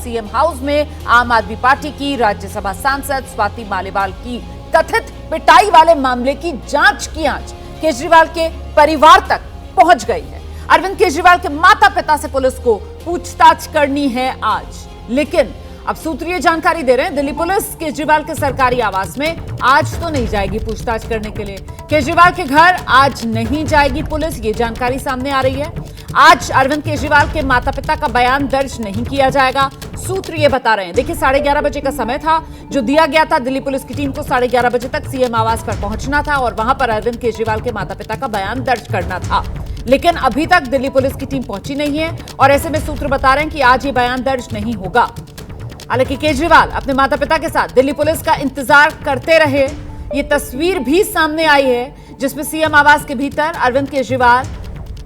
CM house में आम आदमी पार्टी की राज्यसभा सांसद स्वाति मालीवाल की कथित पिटाई वाले मामले की जांच की आंच केजरीवाल के परिवार तक पहुंच गई है। अरविंद केजरीवाल के माता पिता से पुलिस को पूछताछ करनी है आज, लेकिन अब सूत्रीय जानकारी दे रहे हैं दिल्ली पुलिस केजरीवाल के सरकारी आवास में आज तो नहीं जाएगी पूछताछ करने के लिए। केजरीवाल के घर आज नहीं जाएगी पुलिस, ये जानकारी सामने आ रही है। आज अरविंद केजरीवाल के माता पिता का बयान दर्ज नहीं किया जाएगा, सूत्र ये बता रहे हैं। देखिए 11:30 बजे का समय था जो दिया गया था, दिल्ली पुलिस की टीम को 11:30 बजे तक सीएम आवास पर पहुंचना था और वहां पर अरविंद केजरीवाल के माता पिता का बयान दर्ज करना था, लेकिन अभी तक दिल्ली पुलिस की टीम पहुंची नहीं है और ऐसे में सूत्र बता रहे हैं कि आज ये बयान दर्ज नहीं होगा। हालांकि केजरीवाल अपने माता पिता के साथ दिल्ली पुलिस का इंतजार करते रहे। ये तस्वीर भी सामने आई है जिसमें सीएम आवास के भीतर अरविंद केजरीवाल,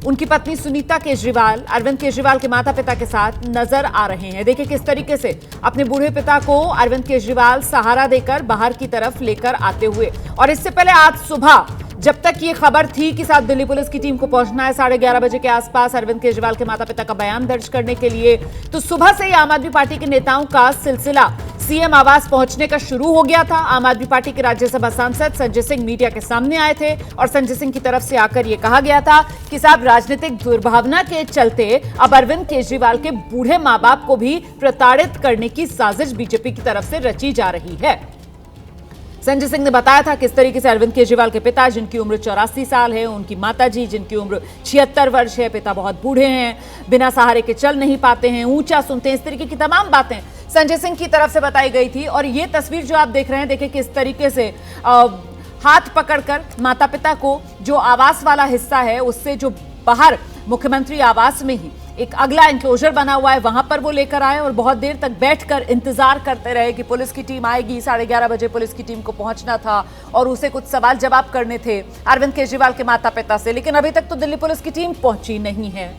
उनकी पत्नी सुनीता केजरीवाल अरविंद केजरीवाल के माता पिता के साथ नजर आ रहे हैं। देखिए किस तरीके से अपने बूढ़े पिता को अरविंद केजरीवाल सहारा देकर बाहर की तरफ लेकर आते हुए। और इससे पहले आज सुबह जब तक ये खबर थी कि साथ दिल्ली पुलिस की टीम को पहुंचना है 11:30 बजे के आसपास अरविंद केजरीवाल के माता पिता का बयान दर्ज करने के लिए, तो सुबह से ही आम आदमी पार्टी के नेताओं का सिलसिला सीएम आवास पहुंचने का शुरू हो गया था। आम आदमी पार्टी के राज्यसभा सांसद संजय सिंह मीडिया के सामने आए थे और संजय सिंह की तरफ से आकर यह कहा गया था कि साहब राजनीतिक दुर्भावना के चलते अब अरविंद केजरीवाल के बूढ़े मां बाप को भी प्रताड़ित करने की साजिश बीजेपी की तरफ से रची जा रही है। संजय सिंह ने बताया था किस तरीके से अरविंद केजरीवाल के पिता जिनकी उम्र 84 साल है, उनकी माताजी जिनकी उम्र 76 वर्ष है, पिता बहुत बूढ़े हैं, बिना सहारे के चल नहीं पाते हैं, ऊंचा सुनते हैं, इस तरीके की तमाम बातें संजय सिंह की तरफ से बताई गई थी। और ये तस्वीर जो आप देख रहे हैं, देखिए किस तरीके से हाथ पकड़कर माता पिता को जो आवास वाला हिस्सा है उससे जो बाहर मुख्यमंत्री आवास में ही एक अगला एंक्लोजर बना हुआ है वहां पर वो लेकर आए और बहुत देर तक बैठकर इंतजार करते रहे कि पुलिस की टीम आएगी। 11:30 बजे पुलिस की टीम को पहुंचना था और उसे कुछ सवाल जवाब करने थे अरविंद केजरीवाल के माता पिता से, लेकिन अभी तक तो दिल्ली पुलिस की टीम पहुंची नहीं है।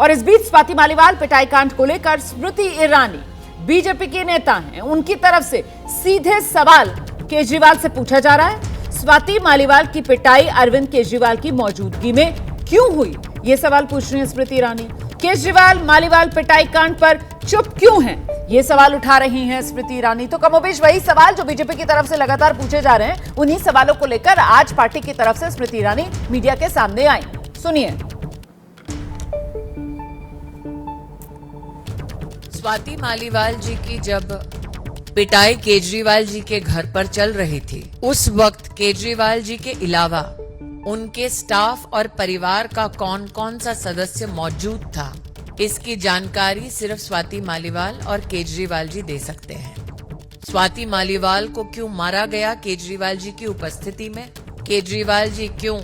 और इस बीच स्वाति मालीवाल पिटाई कांड को लेकर स्मृति ईरानी बीजेपी के नेता हैं, उनकी तरफ से सीधे सवाल केजरीवाल से पूछा जा रहा है। स्वाति मालीवाल की पिटाई अरविंद केजरीवाल की मौजूदगी में क्यों हुई, ये सवाल पूछ रही है स्मृति ईरानी। केजरीवाल मालीवाल पिटाई कांड पर चुप क्यों हैं, ये सवाल उठा रही हैं स्मृति ईरानी। तो कमोबेश वही सवाल जो बीजेपी की तरफ से लगातार पूछे जा रहे हैं, उन्हीं सवालों को लेकर आज पार्टी की तरफ से स्मृति ईरानी मीडिया के सामने आई। सुनिए। स्वाति मालीवाल जी की जब पिटाई केजरीवाल जी के घर पर चल रही थी, उस वक्त केजरीवाल जी के अलावा उनके स्टाफ और परिवार का कौन कौन सा सदस्य मौजूद था, इसकी जानकारी सिर्फ स्वाति मालीवाल और केजरीवाल जी दे सकते हैं। स्वाति मालीवाल को क्यों मारा गया केजरीवाल जी की उपस्थिति में, केजरीवाल जी क्यों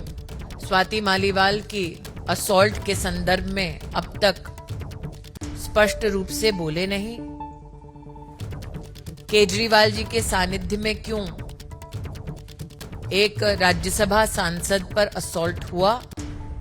स्वाति मालीवाल की असॉल्ट के संदर्भ में अब तक स्पष्ट रूप से बोले नहीं, केजरीवाल जी के सानिध्य में क्यों एक राज्यसभा सांसद पर असॉल्ट हुआ,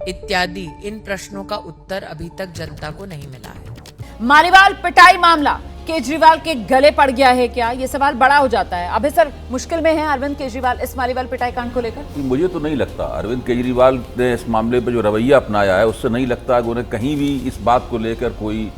इत्यादि इन प्रश्नों का उत्तर अभी तक जनता को नहीं मिला है। मालीवाल पिटाई मामला केजरीवाल के गले पड़ गया है क्या, ये सवाल बड़ा हो जाता है। अभी सर मुश्किल में है अरविंद केजरीवाल इस मालीवाल पिटाई कांड को लेकर? मुझे तो नहीं लगता अरविंद केजरीवाल ने इस मामले पर जो रवैया अपनाया है उससे नहीं लगता कि उन्हें कहीं भी इस बात को लेकर कोई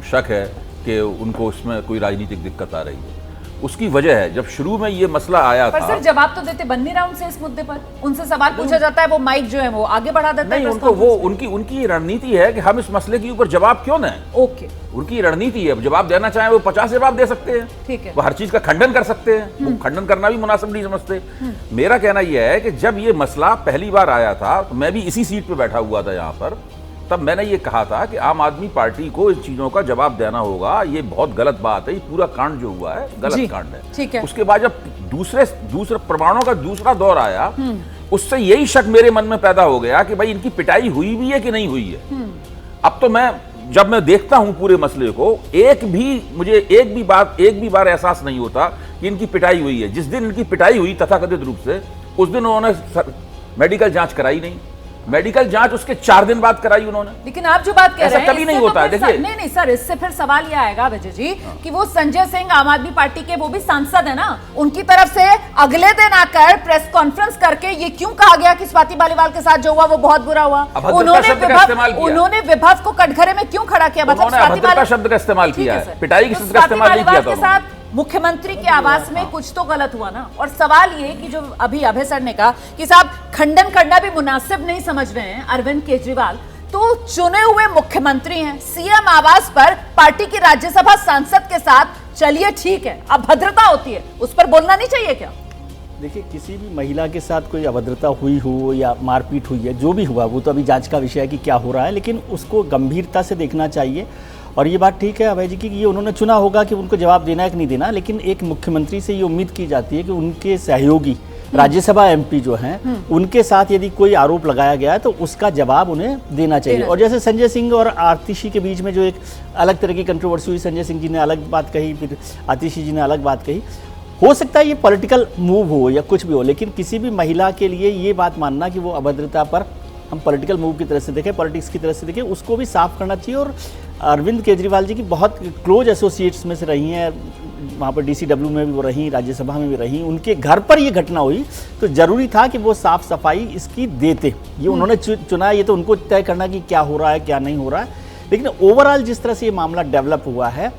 शक है कि उनको उसमें कोई राजनीतिक दिक्कत आ रही है। उसकी वजह है जब शुरू में ये मसला आया पर था। सर जवाब तो देते बन नहीं रहा उनसे इस मुद्दे पर, उनसे सवाल पूछा जाता है, वो माइक जो है वो आगे बढ़ा देता है। नहीं, उनको वो उनकी रणनीति है कि हम इस मसले के ऊपर जवाब क्यों दें। ओके, उनकी रणनीति है, जवाब देना चाहे वो 50 जवाब दे सकते हैं, ठीक है, वो हर चीज का खंडन कर सकते हैं, वो खंडन करना भी मुनासिब नहीं समझते। मेरा कहना यह है कि जब ये मसला पहली बार आया था तो मैं भी इसी सीट पे बैठा हुआ था यहाँ पर, तब मैंने ये कहा था कि आम आदमी पार्टी को इन चीजों का जवाब देना होगा, ये बहुत गलत बात है, ये पूरा कांड जो हुआ है गलत कांड है। ठीक है। उसके बाद जब दूसरे प्रमाणों का दूसरा दौर आया, उससे यही शक मेरे मन में पैदा हो गया कि भाई इनकी पिटाई हुई भी है कि नहीं हुई है। अब तो जब मैं देखता हूं पूरे मसले को, मुझे एक भी बार एहसास नहीं होता कि इनकी पिटाई हुई है। जिस दिन इनकी पिटाई हुई तथाकथित रूप से, उस दिन उन्होंने मेडिकल जांच कराई नहीं, मेडिकल जांच उसके 4 दिन बाद कराई उन्होंने। लेकिन आप जो बात कह ऐसा रहे हैं कभी नहीं इससे होता है, तो फिर देखिए। नहीं सर, इससे फिर सवाल ये आएगा विजय जी कि वो संजय सिंह आम आदमी पार्टी के वो भी सांसद है ना, उनकी तरफ से अगले दिन आकर प्रेस कॉन्फ्रेंस करके ये क्यों कहा गया कि स्वाति मालीवाल के साथ जो हुआ वो बहुत बुरा हुआ? उन्होंने विभव को कटघरे में क्यों खड़ा किया? मतलब अभद्रता शब्द का इस्तेमाल किया है, पिटाई के शब्द का इस्तेमाल नहीं किया था। मुख्यमंत्री के आवास में कुछ तो गलत हुआ ना। और सवाल ये कि जो अभी अभय सर ने कहा कि साहब खंडन करना भी मुनासिब नहीं समझ रहे हैं अरविंद केजरीवाल, तो चुने हुए मुख्यमंत्री हैं, सीएम आवास पर पार्टी की राज्यसभा सांसद के साथ, चलिए ठीक है अभद्रता होती है, उस पर बोलना नहीं चाहिए क्या? देखिए, किसी भी महिला के साथ कोई अभद्रता हुई हो या मारपीट हुई है, जो भी हुआ वो तो अभी जांच का विषय है कि क्या हो रहा है, लेकिन उसको गंभीरता से देखना चाहिए। और ये बात ठीक है अभय जी की कि ये उन्होंने चुना होगा कि उनको जवाब देना है कि नहीं देना, लेकिन एक मुख्यमंत्री से ये उम्मीद की जाती है कि उनके सहयोगी राज्यसभा एमपी जो हैं उनके साथ यदि कोई आरोप लगाया गया है तो उसका जवाब उन्हें देना चाहिए। और जैसे संजय सिंह और आतिशी के बीच में जो एक अलग तरह की कंट्रोवर्सी हुई, संजय सिंह जी ने अलग बात कही, फिर आतिशी जी ने अलग बात कही, हो सकता है ये पॉलिटिकल मूव हो या कुछ भी हो, लेकिन किसी भी महिला के लिए ये बात मानना कि वो अभद्रता पर हम पॉलिटिकल मूव की तरह से देखें, पॉलिटिक्स की तरह से देखें, उसको भी साफ करना चाहिए। और अरविंद केजरीवाल जी की बहुत क्लोज एसोसिएट्स में से रही हैं, वहाँ पर डीसीडब्ल्यू में भी वो रही, राज्यसभा में भी रही, उनके घर पर ये घटना हुई तो जरूरी था कि वो साफ सफाई इसकी देते। ये उन्होंने चुना, ये तो उनको तय करना कि क्या हो रहा है क्या नहीं हो रहा है। लेकिन ओवरऑल जिस तरह से ये मामला डेवलप हुआ है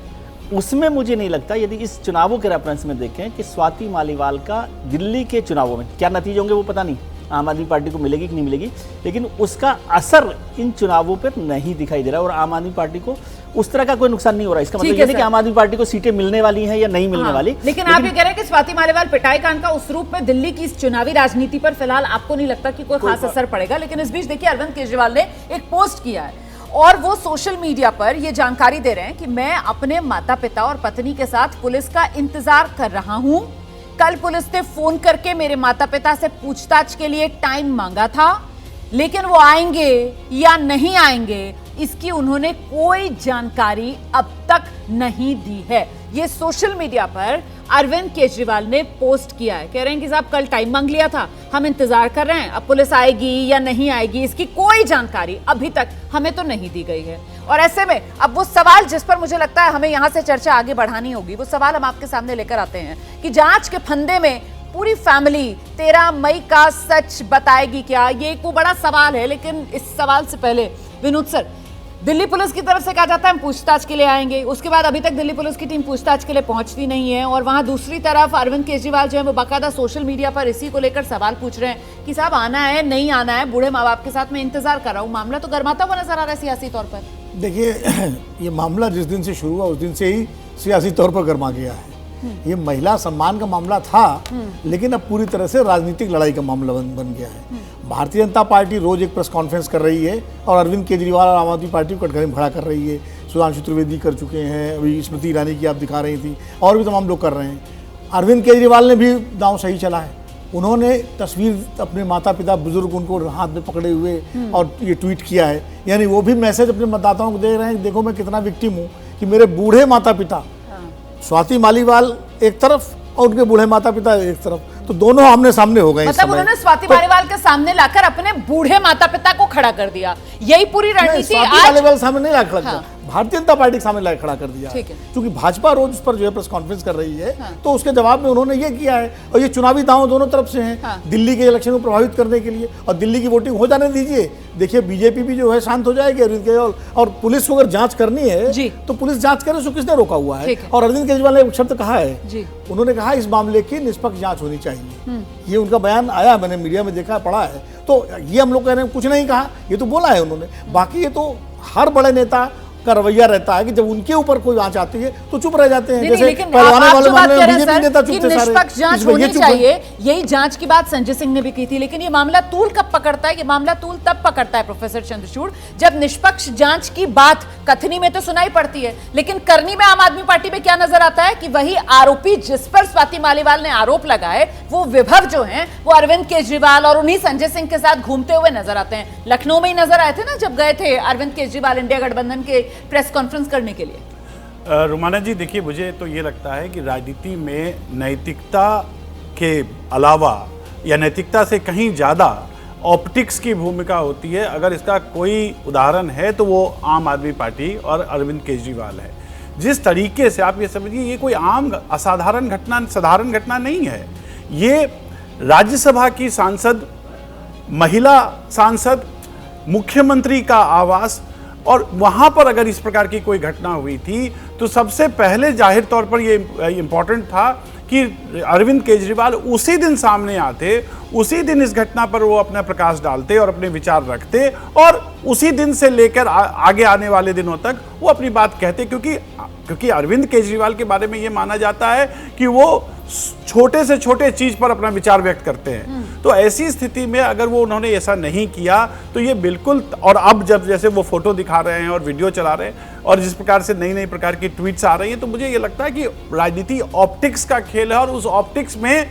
उसमें मुझे नहीं लगता, यदि इस चुनावों के रेफरेंस में देखें कि स्वाति मालीवाल का दिल्ली के चुनावों में क्या नतीजे होंगे वो पता नहीं, आम आदमी पार्टी को मिलेगी कि नहीं मिलेगी, लेकिन उसका असर इन चुनावों पर नहीं दिखाई दे रहा और आम आदमी पार्टी को उस तरह का कोई नुकसान नहीं हो रहा। इसका मतलब ये नहीं कि आम आदमी पार्टी को सीटें मिलने वाली हैं या नहीं मिलने वाली। लेकिन आप ये कह रहे हैं कि स्वाति मालीवाल पिटाई कांड का उस रूप में दिल्ली की इस चुनावी राजनीति पर फिलहाल आपको नहीं लगता कि कोई खास असर पड़ेगा। लेकिन इस बीच देखिए अरविंद केजरीवाल ने एक पोस्ट किया है और वो सोशल मीडिया पर ये जानकारी दे रहे हैं कि मैं अपने माता पिता और पत्नी के साथ पुलिस का इंतजार कर रहा हूं। कल पुलिस ने फोन करके मेरे माता पिता से पूछताछ के लिए टाइम मांगा था, लेकिन वो आएंगे या नहीं आएंगे इसकी उन्होंने कोई जानकारी अब तक नहीं दी है। ये सोशल मीडिया पर अरविंद केजरीवाल ने पोस्ट किया है, कह रहे हैं कि साहब कल टाइम मांग लिया था, हम इंतजार कर रहे हैं, अब पुलिस आएगी या नहीं आएगी इसकी कोई जानकारी अभी तक हमें तो नहीं दी गई है। और ऐसे में अब वो सवाल जिस पर मुझे लगता है हमें यहां से चर्चा आगे बढ़ानी होगी, वो सवाल हम आपके सामने लेकर आते हैं कि जांच के फंदे में पूरी फैमिली 13 मई का सच बताएगी क्या? ये एक बड़ा सवाल है। लेकिन इस सवाल से पहले विनोद सर, दिल्ली पुलिस की तरफ से कहा जाता है हम पूछताछ के लिए आएंगे, उसके बाद अभी तक दिल्ली पुलिस की टीम पूछताछ के लिए पहुंचती नहीं है और वहां दूसरी तरफ अरविंद केजरीवाल जो है वो बाकायदा सोशल मीडिया पर इसी को लेकर सवाल पूछ रहे हैं कि साहब आना है नहीं आना है, बूढ़े माँ बाप के साथ मैं इंतजार कर रहा हूँ। मामला तो गर्माता हुआ नजर आ रहा है सियासी तौर पर। देखिए, ये मामला जिस दिन से शुरू हुआ उस दिन से ही सियासी तौर पर गर्मा गया है। ये महिला सम्मान का मामला था, लेकिन अब पूरी तरह से राजनीतिक लड़ाई का मामला बन गया है। भारतीय जनता पार्टी रोज एक प्रेस कॉन्फ्रेंस कर रही है और अरविंद केजरीवाल और आम आदमी पार्टी को कटघरे में खड़ा कर रही है। सुधांशु त्रिवेदी कर चुके हैं, अभी स्मृति ईरानी की आप दिखा रही थी, और भी तमाम लोग कर रहे हैं। अरविंद केजरीवाल ने भी दांव सही चला है। उन्होंने तस्वीर अपने माता पिता बुजुर्ग उनको हाथ में पकड़े हुए और ये ट्वीट किया है, यानी वो भी मैसेज अपने मतदाताओं को दे रहे हैं, देखो मैं कितना विक्टिम हूँ कि मेरे बूढ़े माता पिता, स्वाति मालीवाल एक तरफ और उनके बूढ़े माता पिता एक तरफ, तो दोनों आमने सामने हो गए। मतलब उन्होंने स्वाति मालीवाल के सामने लाकर अपने बूढ़े माता पिता को खड़ा कर दिया। यही पूरी रणनीति स्वाति मालीवाल सामने नहीं ला खड़ा किया, भारतीय जनता पार्टी के सामने ला खड़ा कर दिया। क्योंकि भाजपा रोज उस पर जो है प्रेस कॉन्फ्रेंस कर रही है, तो उसके जवाब में उन्होंने ये किया है। और ये चुनावी दांव दोनों तरफ से हैं, दिल्ली के इलेक्शन को प्रभावित करने के लिए, और दिल्ली की वोटिंग हो जाने दीजिए। देखिए बीजेपी भी जो है शांत हो जाएगी अरविंद केजरीवाल, और पुलिस को अगर जांच करनी है तो पुलिस जांच करे, उसको किसने रोका हुआ है? और अरविंद केजरीवाल ने एक शब्द कहा है, उन्होंने कहा इस मामले की निष्पक्ष जांच होनी चाहिए। ये उनका बयान आया, मैंने मीडिया में देखा पढ़ा है। तो ये हम लोग कह रहे हैं कुछ नहीं कहा, ये तो बोला है उन्होंने। बाकी ये तो हर बड़े नेता का रवैया रहता है कि जब उनके ऊपर कोई आंच आती है तो चुप रह जाते हैं। जैसे पहलवाने वाले मामले में बीजेपी नेता चुप थे सारे, निष्पक्ष जांच होनी चाहिए, यही जांच की बात संजय सिंह ने भी की थी। लेकिन ये मामला तूल कब पकड़ता है? ये मामला तूल तब पकड़ता है प्रोफेसर चंद्रचूड़, जब निष्पक्ष जांच की बात कथनी में तो सुनाई पड़ती है, लेकिन करनी में आम आदमी पार्टी में क्या नजर आता है कि वही आरोपी जिस पर स्वाति मालीवाल ने आरोप लगाए, वो विभव जो है वो अरविंद केजरीवाल और उन्हीं संजय सिंह के साथ घूमते हुए नजर आते हैं। लखनऊ में ही नजर आए थे ना जब गए थे अरविंद केजरीवाल इंडिया गठबंधन के प्रेस कॉन्फ्रेंस करने के लिए। रुमाना जी देखिए, मुझे तो ये लगता है कि राजनीति में नैतिकता के अलावा या नैतिकता से कहीं ज़्यादा ऑप्टिक्स की भूमिका होती है। अगर इसका कोई उदाहरण है तो वो आम आदमी पार्टी और अरविंद केजरीवाल है। जिस तरीके से आप ये समझिए, ये कोई आम असाधारण घटना, साधारण घटना नहीं है। ये राज्यसभा की सांसद, महिला सांसद, मुख्यमंत्री का आवास, और वहां पर अगर इस प्रकार की कोई घटना हुई थी तो सबसे पहले जाहिर तौर पर ये इंपॉर्टेंट था कि अरविंद केजरीवाल उसी दिन सामने आते, उसी दिन इस घटना पर वो अपना प्रकाश डालते और अपने विचार रखते, और उसी दिन से लेकर आगे आने वाले दिनों तक वो अपनी बात कहते, क्योंकि अरविंद केजरीवाल के बारे में ये माना जाता है कि वो छोटे से छोटे चीज पर अपना विचार व्यक्त करते हैं। तो ऐसी स्थिति में अगर वो उन्होंने ऐसा नहीं किया तो ये बिल्कुल, और अब जब जैसे वो फोटो दिखा रहे हैं और वीडियो चला रहे हैं और जिस प्रकार से नई नई प्रकार की ट्वीट्स आ रही हैं, तो मुझे ये लगता है कि राजनीति ऑप्टिक्स का खेल है, और उस ऑप्टिक्स में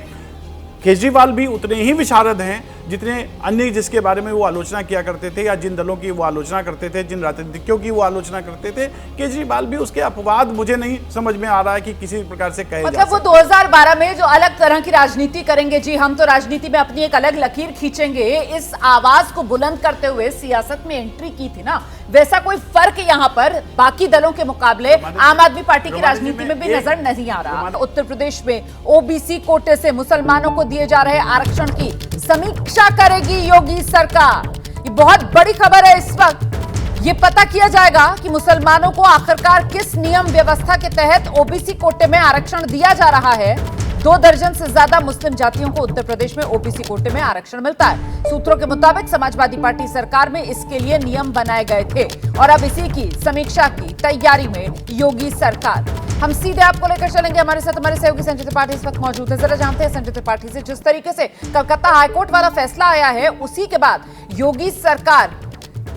केजरीवाल भी उतने ही विशारद हैं जितने अन्य जिसके बारे में वो आलोचना किया करते थे, या जिन दलों की वो आलोचना करते थे, जिन राजनीतिज्ञों की वो आलोचना करते थे। केजरीवाल भी उसके अपवाद मुझे नहीं समझ में आ रहा है कि किसी प्रकार से कहे मतलब वो 2012 में जो अलग तरह की राजनीति करेंगे, जी हम तो राजनीति में अपनी एक अलग लकीर खींचेंगे, इस आवाज को बुलंद करते हुए सियासत में एंट्री की थी ना, वैसा कोई फर्क यहाँ पर बाकी दलों के मुकाबले आम आदमी पार्टी की राजनीति में भी नजर नहीं आ रहा। उत्तर प्रदेश में ओबीसी कोटे से मुसलमानों को दिए जा रहे आरक्षण की समीक्षा करेगी योगी सरकार। ये बहुत बड़ी खबर है। इस वक्त ये पता किया जाएगा कि मुसलमानों को आखिरकार किस नियम व्यवस्था के तहत ओबीसी कोटे में आरक्षण दिया जा रहा है। 2 दर्जन से ज्यादा मुस्लिम जातियों को उत्तर प्रदेश में ओबीसी कोटे में आरक्षण मिलता है। सूत्रों के मुताबिक समाजवादी पार्टी सरकार में इसके लिए नियम बनाए गए थे और अब इसी की समीक्षा की तैयारी में योगी सरकार। हम सीधे आपको लेकर चलेंगे, हमारे साथ हमारे सहयोगी संजय त्रिपाठी इस वक्त मौजूद है। जरा जानते हैं संजय त्रिपाठी से, जिस तरीके से कलकत्ता हाईकोर्ट वाला फैसला आया है, उसी के बाद योगी सरकार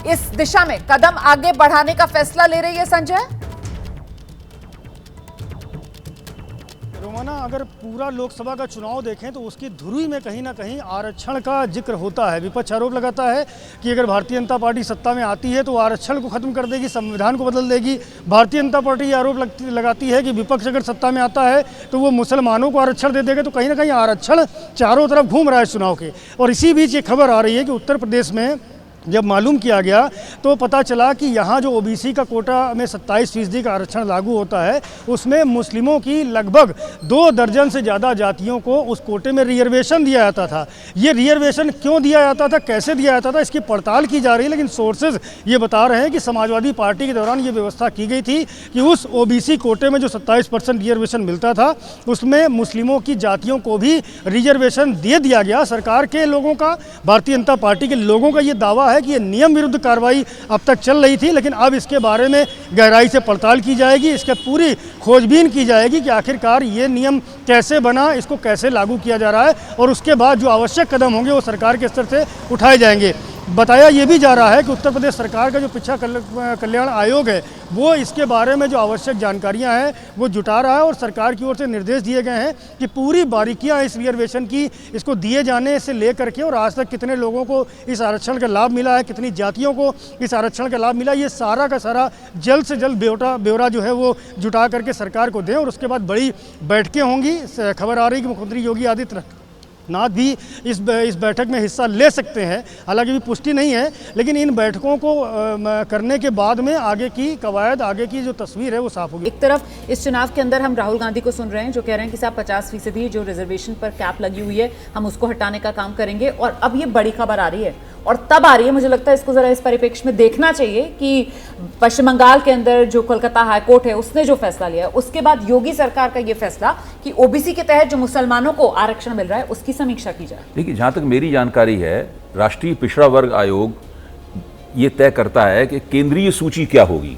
इस दिशा में कदम आगे बढ़ाने का फैसला ले रही है। संजय, रोमाना, अगर पूरा लोकसभा का चुनाव देखें तो उसकी धुरी में कहीं ना कहीं आरक्षण का जिक्र होता है। विपक्ष आरोप लगाता है कि अगर भारतीय जनता पार्टी सत्ता में आती है तो आरक्षण को खत्म कर देगी, संविधान को बदल देगी। भारतीय जनता पार्टी ये आरोप लगाती है कि विपक्ष अगर सत्ता में आता है तो वो मुसलमानों को आरक्षण दे देगा। तो कहीं ना कहीं आरक्षण चारों तरफ घूम रहा है चुनाव के। और इसी बीच ये खबर आ रही है कि उत्तर प्रदेश में जब मालूम किया गया तो पता चला कि यहाँ जो ओबीसी का कोटा में 27% का आरक्षण लागू होता है, उसमें मुस्लिमों की लगभग 2 दर्जन से ज़्यादा जातियों को उस कोटे में रिजर्वेशन दिया जाता था। ये रिजर्वेशन क्यों दिया जाता था, कैसे दिया जाता था, इसकी पड़ताल की जा रही है। लेकिन सोर्सेज ये बता रहे हैं कि समाजवादी पार्टी के दौरान ये व्यवस्था की गई थी कि उस ओबीसी कोटे में जो 27% रिजर्वेशन मिलता था, उसमें मुस्लिमों की जातियों को भी रिजर्वेशन दे दिया गया। सरकार के लोगों का, भारतीय जनता पार्टी के लोगों का ये दावा है कि ये नियम विरुद्ध कार्रवाई अब तक चल रही थी, लेकिन अब इसके बारे में गहराई से पड़ताल की जाएगी, इसके पूरी खोजबीन की जाएगी कि आखिरकार ये नियम कैसे बना, इसको कैसे लागू किया जा रहा है, और उसके बाद जो आवश्यक कदम होंगे वो सरकार के स्तर से उठाए जाएंगे। बताया ये भी जा रहा है कि उत्तर प्रदेश सरकार का जो पिछड़ा कल्याण आयोग है वो इसके बारे में जो आवश्यक जानकारियां हैं वो जुटा रहा है, और सरकार की ओर से निर्देश दिए गए हैं कि पूरी बारीकियां इस रिजर्वेशन की, इसको दिए जाने से लेकर के और आज तक कितने लोगों को इस आरक्षण का लाभ मिला है, कितनी जातियों को इस आरक्षण का लाभ मिला, ये सारा का सारा जल्द से जल्द ब्यौरा जो है वो जुटा करके सरकार को दें। और उसके बाद बड़ी बैठकें होंगी। खबर आ रही है कि मुख्यमंत्री योगी आदित्यनाथ भी इस बैठक में हिस्सा ले सकते हैं। हालांकि भी पुष्टि नहीं है, लेकिन इन बैठकों को करने के बाद में आगे की कवायद, आगे की जो तस्वीर है वो साफ होगी। एक तरफ इस चुनाव के अंदर हम राहुल गांधी को सुन रहे हैं जो कह रहे हैं कि साहब 50% जो रिजर्वेशन पर कैप लगी हुई है हम उसको हटाने का काम करेंगे, और अब ये बड़ी खबर आ रही है और तब आ रही है, मुझे लगता है इसको जरा इस परिप्रेक्ष्य में देखना चाहिए कि पश्चिम बंगाल के अंदर जो कोलकाता हाईकोर्ट है उसने जो फैसला लिया, उसके बाद योगी सरकार का ये फैसला कि ओबीसी के तहत जो मुसलमानों को आरक्षण मिल रहा है उसकी समीक्षा की जाए। देखिए, जहां तक मेरी जानकारी है, राष्ट्रीय पिछड़ा वर्ग आयोग ये तय करता है कि केंद्रीय सूची क्या होगी,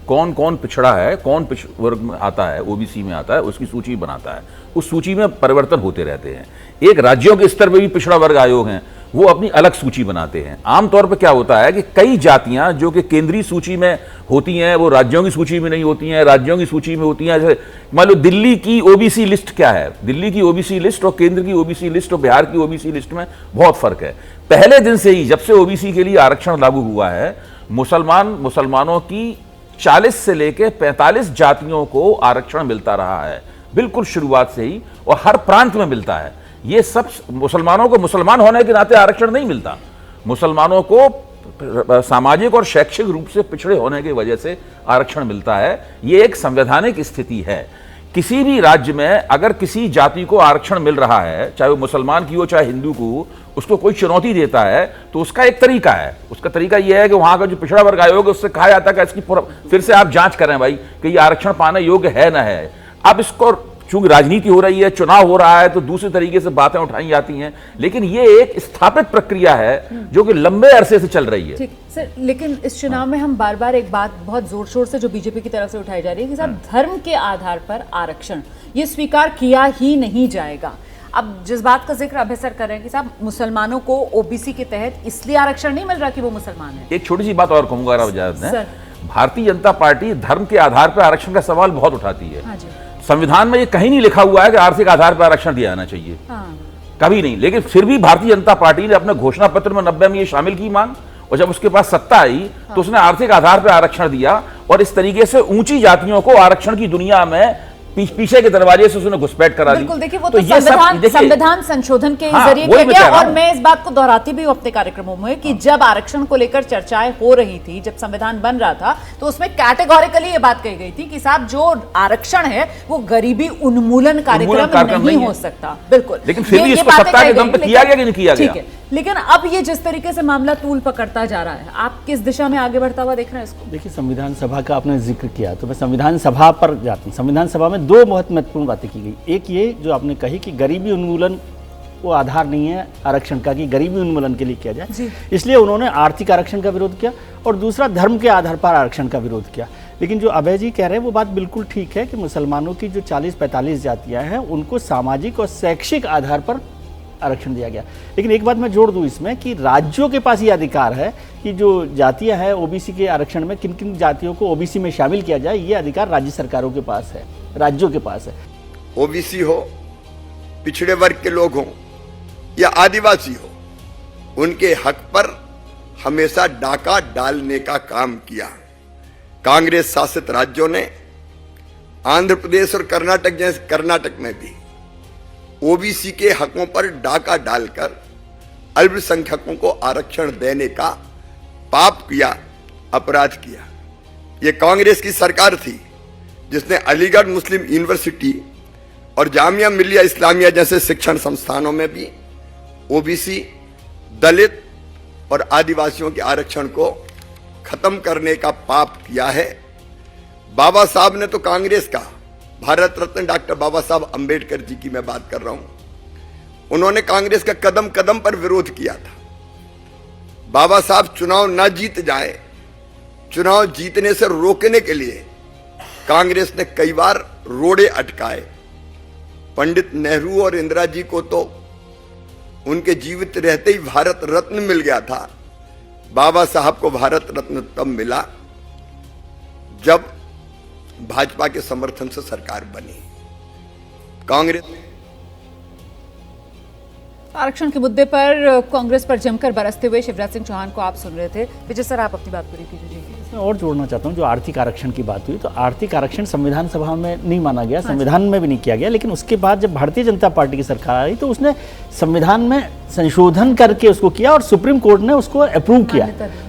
कौन कौन पिछड़ा है, कौन वर्ग में आता है, ओबीसी में आता है, उसकी सूची बनाता है। उस सूची में परिवर्तन होते रहते हैं। एक राज्यों के स्तर पर भी पिछड़ा वर्ग आयोग हैं, वो अपनी अलग सूची बनाते हैं। आमतौर पर क्या होता है कि कई जातियां जो कि केंद्रीय सूची में होती हैं वो राज्यों की सूची में नहीं होती हैं, राज्यों की सूची में होती हैं। जैसे मान लो दिल्ली की ओबीसी लिस्ट क्या है, दिल्ली की ओबीसी लिस्ट और केंद्र की ओबीसी लिस्ट और बिहार की ओबीसी लिस्ट में बहुत फर्क है। पहले दिन से ही, जब से ओबीसी के लिए आरक्षण लागू हुआ है, मुसलमानों की 40 से लेकर 45 जातियों को आरक्षण मिलता रहा है, बिल्कुल शुरुआत से ही, और हर प्रांत में मिलता है। ये सब मुसलमानों को मुसलमान होने के नाते आरक्षण नहीं मिलता, मुसलमानों को सामाजिक और शैक्षिक रूप से पिछड़े होने की वजह से आरक्षण मिलता है। ये एक संवैधानिक स्थिति है। किसी भी राज्य में अगर किसी जाति को आरक्षण मिल रहा है, चाहे वो मुसलमान की हो चाहे हिंदू को, उसको कोई चुनौती देता है तो उसका एक तरीका है। उसका तरीका यह है कि वहां का जो पिछड़ा वर्ग आयोग है उससे कहा जाता है कि इसकी फिर से आप जांच करें भाई कि ये आरक्षण पाने योग्य है ना है। अब इसको चूंकि राजनीति हो रही है, चुनाव हो रहा है, तो दूसरे तरीके से बातें उठाई जाती हैं, लेकिन ये एक स्थापित प्रक्रिया है जो कि लंबे अरसे से चल रही है। ठीक सर, लेकिन इस चुनाव में हम बार बार एक बात बहुत जोर शोर से जो बीजेपी की तरफ से उठाई जा रही है कि साहब धर्म के आधार पर आरक्षण ये स्वीकार किया ही नहीं जाएगा। अब जिस बात का जिक्र अभय सर कर रहे हैं कि साहब मुसलमानों को ओबीसी के तहत इसलिए आरक्षण नहीं मिल रहा कि वो मुसलमान है। एक छोटी सी बात और कहूंगा अगर आप इजाजत दें, सर। भारतीय जनता पार्टी धर्म के आधार पर आरक्षण का सवाल बहुत उठाती है। हाँ जी। संविधान में ये कहीं नहीं लिखा हुआ है कि आर्थिक आधार पर आरक्षण दिया जाना चाहिए, हाँ। कभी नहीं। लेकिन फिर भी भारतीय जनता पार्टी ने अपने घोषणा पत्र में 90 में ये शामिल की मांग, और जब उसके पास सत्ता आई तो उसने आर्थिक आधार पर आरक्षण दिया, और इस तरीके से ऊंची जातियों को आरक्षण की दुनिया में पीछे के दरवाजे से उसने घुसपैठ करा दी। बिल्कुल, देखिए वो तो ये सब संविधान संशोधन के हाँ, जरिए वही किया मैं गया। कह रहा और हूं। मैं इस बात को दोहराती भी हूं अपने कार्यक्रमों में कि जब आरक्षण को लेकर चर्चाएं हो रही थी, जब संविधान बन रहा था, तो उसमें कैटेगोरिकली ये बात कही गई थी कि साहब जो आरक्षण है वो गरीबी उन्मूलन कार्यक्रम नहीं हो सकता। बिल्कुल, लेकिन फिर भी इसको सत्ता के दम पे किया गया कि नहीं किया गया? ठीक है, लेकिन अब ये जिस तरीके से मामला तूल पकड़ता जा रहा है, आप किस दिशा में आगे बढ़ता हुआ देख रहे हैं इसको? देखिए, संविधान सभा का आपने जिक्र किया तो मैं संविधान सभा पर जाता हूँ। संविधान सभा में दो बहुत महत्वपूर्ण बातें की गई। एक ये जो आपने कही कि गरीबी उन्मूलन वो आधार नहीं है आरक्षण का कि गरीबी उन्मूलन के लिए किया जाए, इसलिए उन्होंने आर्थिक आरक्षण का विरोध किया, और दूसरा धर्म के आधार पर आरक्षण का विरोध किया। लेकिन जो अभय जी कह रहे हैं वो बात बिल्कुल ठीक है कि मुसलमानों की जो 40-45 जातियाँ हैं उनको सामाजिक और शैक्षिक आधार पर आरक्षण दिया गया। लेकिन एक बात मैं जोड़ दूं इसमें कि राज्यों के पास ये अधिकार है कि जो जातियां हैं ओबीसी के आरक्षण में किन किन जातियों को ओबीसी में शामिल किया जाए, ये अधिकार राज्य सरकारों के पास है, राज्यों के पास है। ओबीसी हो, पिछड़े वर्ग के लोग हों या आदिवासी हो, उनके हक पर हमेशा डाका डालने का काम किया। कांग्रेस शासित राज्यों ने आंध्र प्रदेश और कर्नाटक में भी ओबीसी के हकों पर डाका डालकर अल्पसंख्यकों को आरक्षण देने का पाप किया, अपराध किया। यह कांग्रेस की सरकार थी जिसने अलीगढ़ मुस्लिम यूनिवर्सिटी और जामिया मिलिया इस्लामिया जैसे शिक्षण संस्थानों में भी ओबीसी, दलित और आदिवासियों के आरक्षण को खत्म करने का पाप किया है। बाबा साहब ने तो कांग्रेस का, भारत रत्न डॉक्टर बाबा साहब अंबेडकर जी की मैं बात कर रहा हूं, उन्होंने कांग्रेस का कदम कदम पर विरोध किया था। बाबा साहब चुनाव न जीत जाए, चुनाव जीतने से रोकने के लिए कांग्रेस ने कई बार रोड़े अटकाए। पंडित नेहरू और इंदिरा जी को तो उनके जीवित रहते ही भारत रत्न मिल गया था। बाबा साहब को भारत रत्न तब मिला जब भाजपा के समर्थन से सरकार बनी। कांग्रेस आरक्षण के मुद्दे पर कांग्रेस पर जमकर बरसते हुए शिवराज सिंह चौहान को आप सुन रहे थे। विजय सर, आप अपनी बात पूरी कीजिए। मैं और जोड़ना चाहता हूँ, जो आर्थिक आरक्षण की बात हुई तो आर्थिक आरक्षण संविधान सभा में नहीं माना गया, संविधान में भी नहीं किया गया, लेकिन उसके बाद जब भारतीय जनता पार्टी की सरकार आई तो उसने संविधान में संशोधन करके उसको किया और सुप्रीम कोर्ट ने उसको अप्रूव किया।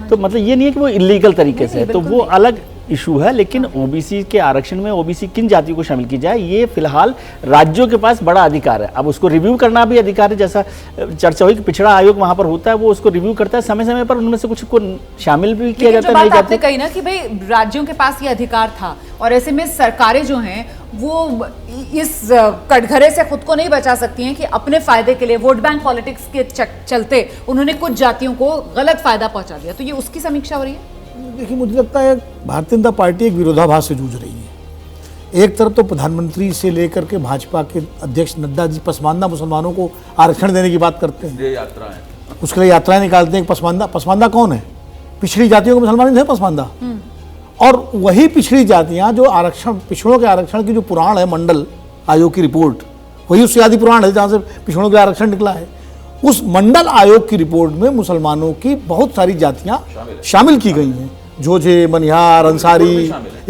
तो मतलब ये नहीं है कि वो इलीगल तरीके से है, तो वो अलग इशू है। लेकिन ओबीसी के आरक्षण में ओबीसी किन जातियों को शामिल की जाए, ये फिलहाल राज्यों के पास बड़ा अधिकार है। अब उसको रिव्यू करना भी अधिकार है, जैसा चर्चा हुई कि पिछड़ा आयोग वहां पर होता है, वो उसको रिव्यू करता है, समय समय पर उनमें से कुछ को शामिल भी किया जाता है। बात आपने कही ना कि भाई राज्यों के पास ये अधिकार था, और ऐसे में सरकारें जो हैं वो इस कटघरे से खुद को नहीं बचा सकती हैं कि अपने फायदे के लिए वोट बैंक पॉलिटिक्स के चलते उन्होंने कुछ जातियों को गलत फायदा पहुंचा दिया। तो ये उसकी समीक्षा हो रही है। देखिए, मुझे लगता है भारतीय जनता पार्टी एक विरोधाभास से जूझ रही है। एक तरफ तो प्रधानमंत्री से लेकर के भाजपा के अध्यक्ष नड्डा जी पसमानदा मुसलमानों को आरक्षण देने की बात करते हैं, उसके लिए यात्राएं निकालते हैं। पसमानदा कौन है? पिछड़ी जातियों को मुसलमान नहीं है पसमानदा। और वही पिछड़ी जातियां जो आरक्षण, पिछड़ों के आरक्षण की जो पुराण है, मंडल आयोग की रिपोर्ट, वही उससे आदि पुराण है जहां से पिछड़ों के आरक्षण निकला है। उस मंडल आयोग की रिपोर्ट में मुसलमानों की बहुत सारी जातियां शामिल की गई हैं। झोझे, मनिहार, अंसारी,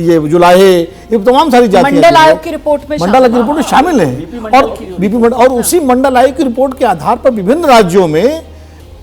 ये जुलाहे, ये तमाम सारी जातियां मंडल आयोग की रिपोर्ट में मंडल आयोग की रिपोर्ट में शामिल हैं। और बीपी मंडल, और उसी मंडल आयोग की रिपोर्ट के आधार पर विभिन्न राज्यों में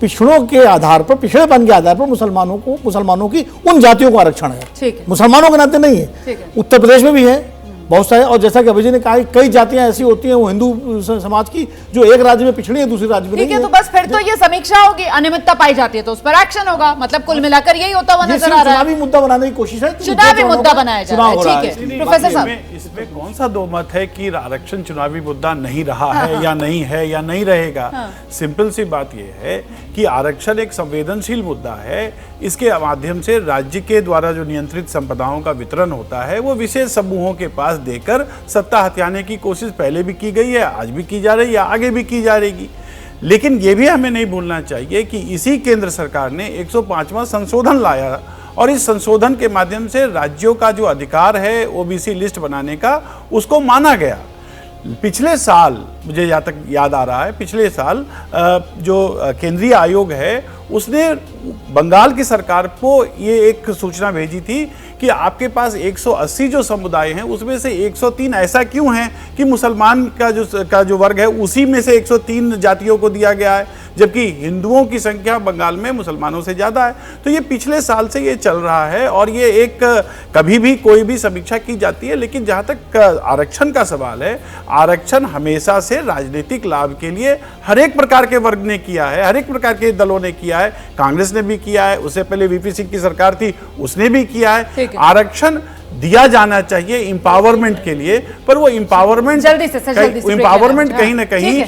पिछड़ों के आधार पर, पिछड़ेपन के आधार पर मुसलमानों की उन जातियों को आरक्षण है। ठीक है। मुसलमानों के नाते नहीं ठीक है। है। उत्तर प्रदेश में भी है बहुत सारे, और जैसा कि अभय जी ने कहा, कई जातियां ऐसी होती हैं वो हिंदू समाज की जो एक राज्य में पिछड़ी है, दूसरे राज्य में ठीक नहीं है। तो बस फिर तो ये समीक्षा होगी, अनियमितता पाई जाती है तो उस पर एक्शन होगा, मतलब कुल मिलाकर यही होता हुआ ये नजर सिर्फ आ रहा है। चुनावी मुद्दा बनाने की कोशिश है, चुनावी मुद्दा बनाया जा रहा है। चुनाव हो रहा ठीक है प्रोफेसर साहब, इसमें कौन सा दो मत है कि आरक्षण चुनावी मुद्दा नहीं रहा है या नहीं रहेगा। सिंपल सी बात यह है कि आरक्षण एक संवेदनशील मुद्दा है। इसके माध्यम से राज्य के द्वारा जो नियंत्रित संपदाओं का वितरण होता है वो विशेष समूहों के पास देकर सत्ता हथियाने की कोशिश पहले भी की गई है, आज भी की जा रही है, आगे भी की जा रहेगी। लेकिन ये भी हमें नहीं भूलना चाहिए कि इसी केंद्र सरकार ने 105वां संशोधन लाया और इस संशोधन के माध्यम से राज्यों का जो अधिकार है ओबीसी लिस्ट बनाने का, उसको माना गया। पिछले साल, मुझे जहाँ तक याद आ रहा है, पिछले साल जो केंद्रीय आयोग है उसने बंगाल की सरकार को ये एक सूचना भेजी थी कि आपके पास 180 जो समुदाय हैं उसमें से 103 ऐसा क्यों है कि मुसलमान का जो वर्ग है उसी में से 103 जातियों को दिया गया है, जबकि हिंदुओं की संख्या बंगाल में मुसलमानों से ज़्यादा है। तो ये पिछले साल से ये चल रहा है और ये एक कभी भी कोई भी समीक्षा की जाती है। लेकिन जहाँ तक आरक्षण का सवाल है, आरक्षण हमेशा से राजनीतिक लाभ के लिए हर एक प्रकार के वर्ग ने किया है, हर एक प्रकार के दलों ने किया है। कांग्रेस ने भी किया है, उससे पहले वीपी सिंह की सरकार थी उसने भी किया है। आरक्षण दिया जाना चाहिए एम्पावरमेंट के लिए, पर वो एम्पावरमेंट जल्दी से एम्पावरमेंट कहीं ना कहीं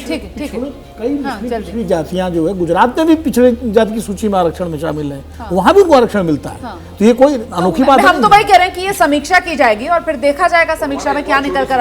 कई पिछड़ी जातियां जो है, गुजरात में भी पिछड़े जाति की सूची में आरक्षण में शामिल है, वहां भी उनको आरक्षण मिलता है। तो ये कोई अनोखी बात नहीं है। हम तो वही कह रहे हैं कि ये समीक्षा की जाएगी और फिर देखा जाएगा समीक्षा में क्या निकल कर